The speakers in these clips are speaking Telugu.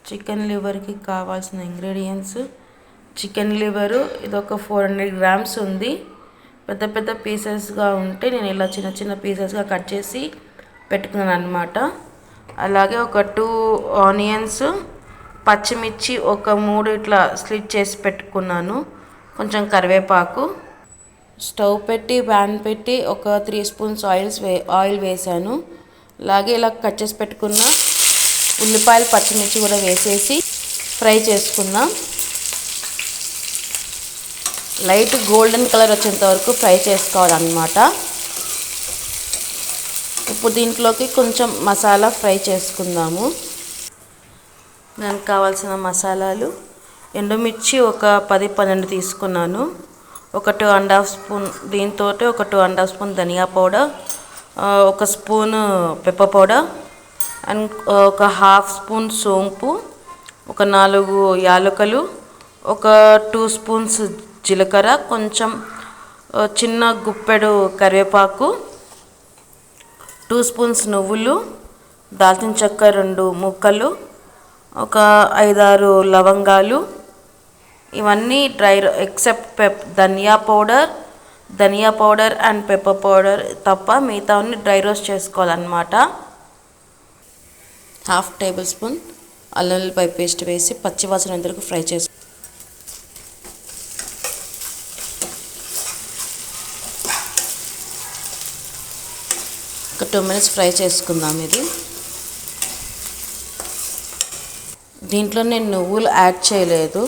చికెన్ లివర్కి కావాల్సిన ఇంగ్రీడియంట్స్ చికెన్ లివరు ఇది ఒక 400 గ్రామ్స్ ఉంది. పెద్ద పెద్ద పీసెస్గా ఉంటే నేను ఇలా చిన్న చిన్న పీసెస్గా కట్ చేసి పెట్టుకున్నాను అన్నమాట. అలాగే ఒక 2 ఆనియన్స్, పచ్చిమిర్చి ఒక 3 ఇట్లా స్లిట్ చేసి పెట్టుకున్నాను. కొంచెం కరివేపాకు. స్టవ్ పెట్టి ప్యాన్ పెట్టి ఒక 3 స్పూన్స్ ఆయిల్ వేసాను. అలాగే ఇలా కట్ చేసి పెట్టుకున్న ఉల్లిపాయలు, పచ్చిమిర్చి కూడా వేసేసి ఫ్రై చేసుకుందాం. లైట్ గోల్డెన్ కలర్ వచ్చేంత వరకు ఫ్రై చేసుకోవాలన్నమాట. ఇప్పుడు దీంట్లోకి కొంచెం మసాలా ఫ్రై చేసుకుందాము. దానికి కావాల్సిన మసాలాలు ఎండుమిర్చి ఒక 10-12 తీసుకున్నాను. ఒక 2.5 స్పూన్ దీంతో ఒక 2.5 స్పూన్ ధనియా పౌడర్, ఒక స్పూన్ పెప్పర్ పౌడర్ అండ్ ఒక 1/2 స్పూన్ సోంపు, ఒక 4 యాలకులు, ఒక 2 స్పూన్స్ జీలకర్ర, కొంచెం చిన్న గుప్పెడు కరివేపాకు, 2 స్పూన్స్ నువ్వులు, దాల్చిన చెక్క 2 ముక్కలు, ఒక 5-6 లవంగాలు. ఇవన్నీ డ్రై ఎక్సెప్ట్ ధనియా పౌడర్ అండ్ పెప్పర్ పౌడర్ తప్ప మిగతావన్నీ డ్రై రోస్ట్ చేసుకోవాలన్నమాట. 1/2 టేబుల్ స్పూన్ అల్లం వెల్లుల్లిపాయ పేస్ట్ వేసి పచ్చివాసన వరకు ఫ్రై చేసుకో. ఒక 2 మినిట్స్ ఫ్రై చేసుకుందాం. ఇది దీంట్లో నేను నువ్వులు యాడ్ చేయలేదు.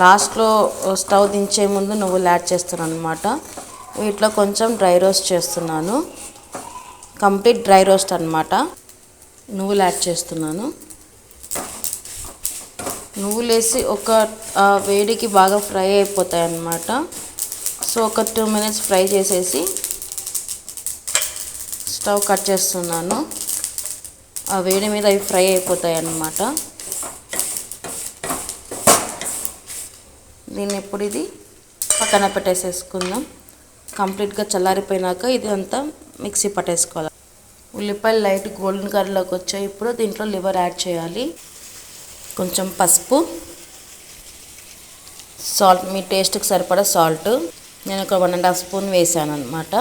లాస్ట్లో స్టవ్ దించే ముందు నువ్వులు యాడ్ చేస్తున్నాను అన్నమాట. వీటిలో కొంచెం డ్రై రోస్ట్ చేస్తున్నాను. కంప్లీట్ డ్రై రోస్ట్ అన్నమాట. నువ్వులు యాడ్ చేస్తున్నాను. నువ్వులు వేసి ఒక వేడికి బాగా ఫ్రై అయిపోతాయి అన్నమాట. సో ఒక 2 మినిట్స్ ఫ్రై చేసేసి స్టవ్ కట్ చేస్తున్నాను. ఆ వేడి మీద అవి ఫ్రై అయిపోతాయి అన్నమాట. దీన్ని ఇప్పుడు ఇది పక్కన పెట్టేసేసుకుందాం. కంప్లీట్గా చల్లారిపోయినాక ఇది అంతా మిక్సీ పట్టేసుకోవాలి. ఉల్లిపాయలు లైట్ గోల్డెన్ కలర్లోకి వచ్చాయి. ఇప్పుడు దీంట్లో లివర్ యాడ్ చేయాలి. కొంచెం పసుపు, సాల్ట్, మీ టేస్ట్కి సరిపడా సాల్ట్. నేను ఒక 1.5 స్పూన్ వేసాను అన్నమాట.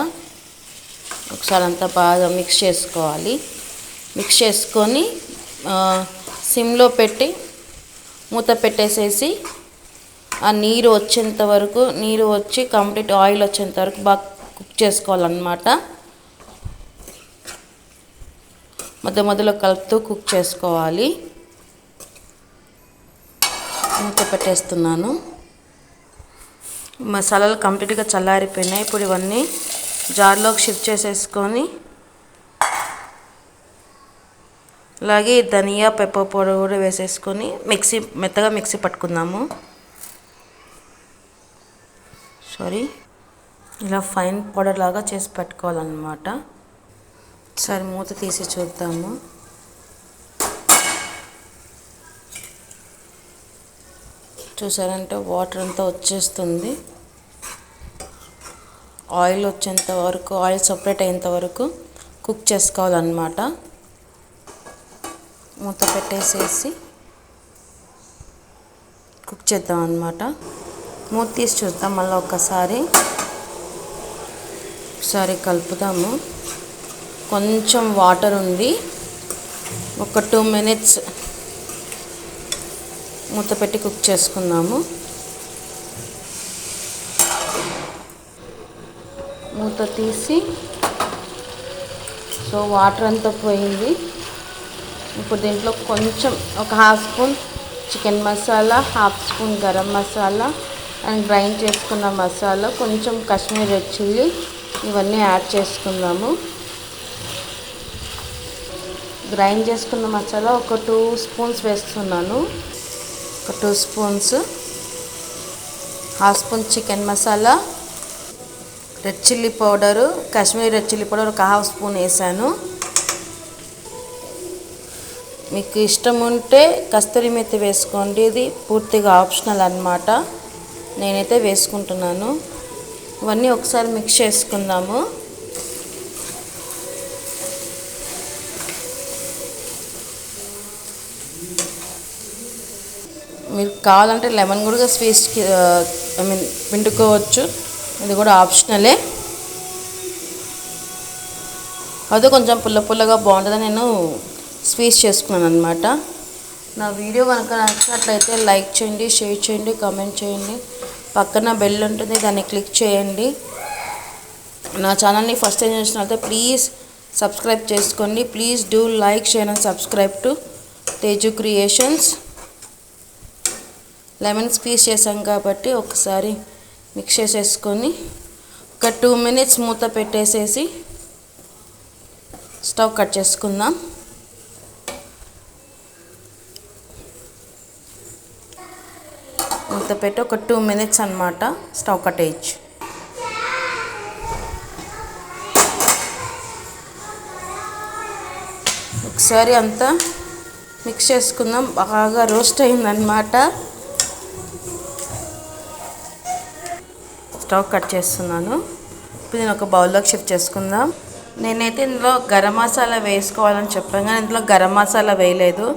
ఒకసారి అంతా బాగా మిక్స్ చేసుకోవాలి. మిక్స్ చేసుకొని సిమ్లో పెట్టి మూత పెట్టేసేసి ఆ నీరు వచ్చి కంప్లీట్ ఆయిల్ వచ్చేంత వరకు బాగా కుక్ చేసుకోవాలన్నమాట. మధ్యలో కలుపుతూ కుక్ చేసుకోవాలి. మూత పెట్టేస్తున్నాను. మసాలాలు కంప్లీట్గా చల్లారిపోయినాయి. ఇప్పుడు ఇవన్నీ జార్లోకి షిఫ్ట్ చేసేసుకొని అలాగే ధనియా పెప్పర్ పౌడర్ కూడా వేసేసుకొని మెత్తగా మిక్సీ పట్టుకుందాము. ఇలా ఫైన్ పౌడర్ లాగా చేసి పెట్టుకోవాలన్నమాట. సరే మూత తీసి చూద్దాము. చూసారంటే వాటర్ అంతా వచ్చేస్తుంది. ఆయిల్ వచ్చేంత వరకు, ఆయిల్ సపరేట్ అయ్యేంత వరకు కుక్ చేసుకోవాలన్నమాట. మూత పెట్టేసేసి కుక్ చేద్దాం అన్నమాట. మూత తీసి చూద్దాం మళ్ళీ ఒకసారి కలుపుదాము. కొంచెం వాటర్ ఉంది. ఒక 2 మినిట్స్ మూత పెట్టి కుక్ చేసుకుందాము. మూత తీసి వాటర్ అంతా పోయింది. ఇప్పుడు దీంట్లో కొంచెం ఒక 1/2 spoon chicken masala, 1/2 spoon garam masala and grind చేసుకున్న మసాలా, కొంచెం కాశ్మీరీ రెడ్ చిల్లీ ఇవన్నీ యాడ్ చేసుకుందాము. గ్రైండ్ చేసుకున్న మసాలా ఒక 2 స్పూన్స్ వేస్తున్నాను. ఒక 2 spoons, 1/2 spoon chicken masala, red chilli powder, Kashmiri red chilli powder ఒక 1/2 స్పూన్ వేసాను. మీకు ఇష్టం ఉంటే కస్తూరి మెతి వేసుకోండి. ఇది పూర్తిగా ఆప్షనల్ అన్నమాట. నేనైతే వేసుకుంటున్నాను. ఇవన్నీ ఒకసారి మిక్స్ చేసుకుందాము. మీరు కావాలంటే లెమన్ కూడా స్వీట్స్కి ఐ మీన్ పిండుకోవచ్చు, ఇది కూడా ఆప్షనలే. అదే కొంచెం పుల్ల పుల్లగా బాగుంటుందని నేను స్వీట్స్ చేసుకున్నాను అనమాట. నా వీడియో కనుక నచ్చినట్లయితే లైక్ చేయండి, షేర్ చేయండి, కామెంట్ చేయండి. పక్కన బెల్ ఉంటుంది, దాన్ని క్లిక్ చేయండి. నా ఛానల్ని ఫస్ట్ టైం చూసినట్లయితే ప్లీజ్ సబ్స్క్రైబ్ చేసుకోండి. Please do like, share and subscribe to Teju creations. Lemon squeeze చేసాం కాబట్టి ఒకసారి మిక్స్ చేసేసుకొని ఒక 2 minutes మూత పెట్టేసేసి స్టవ్ కట్ చేసుకుందాం. మూత పెట్టి ఒక 2 minutes అన్నమాట స్టవ్ కట్టేయచ్చు. ఒకసారి అంతా మిక్స్ చేసుకుందాం. బాగా రోస్ట్ అయిందన్నమాట. స్టవ్ కట్ చేస్తున్నాను. ఇప్పుడు నేను ఒక బౌల్లోకి షిఫ్ట్ చేసుకుందాం. నేనైతే ఇందులో గరం మసాలా వేసుకోవాలని చెప్పాను కానీ ఇందులో గరం మసాలా వేయలేదు.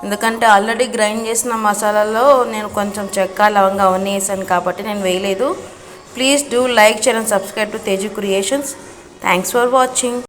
ఎందుకంటే ఆల్రెడీ గ్రైండ్ చేసిన మసాలాలో నేను కొంచెం చెక్క, లవంగా అవన్నీ వేసాను కాబట్టి నేను వేయలేదు. Please do like, share and subscribe to Teju creations. Thanks for watching.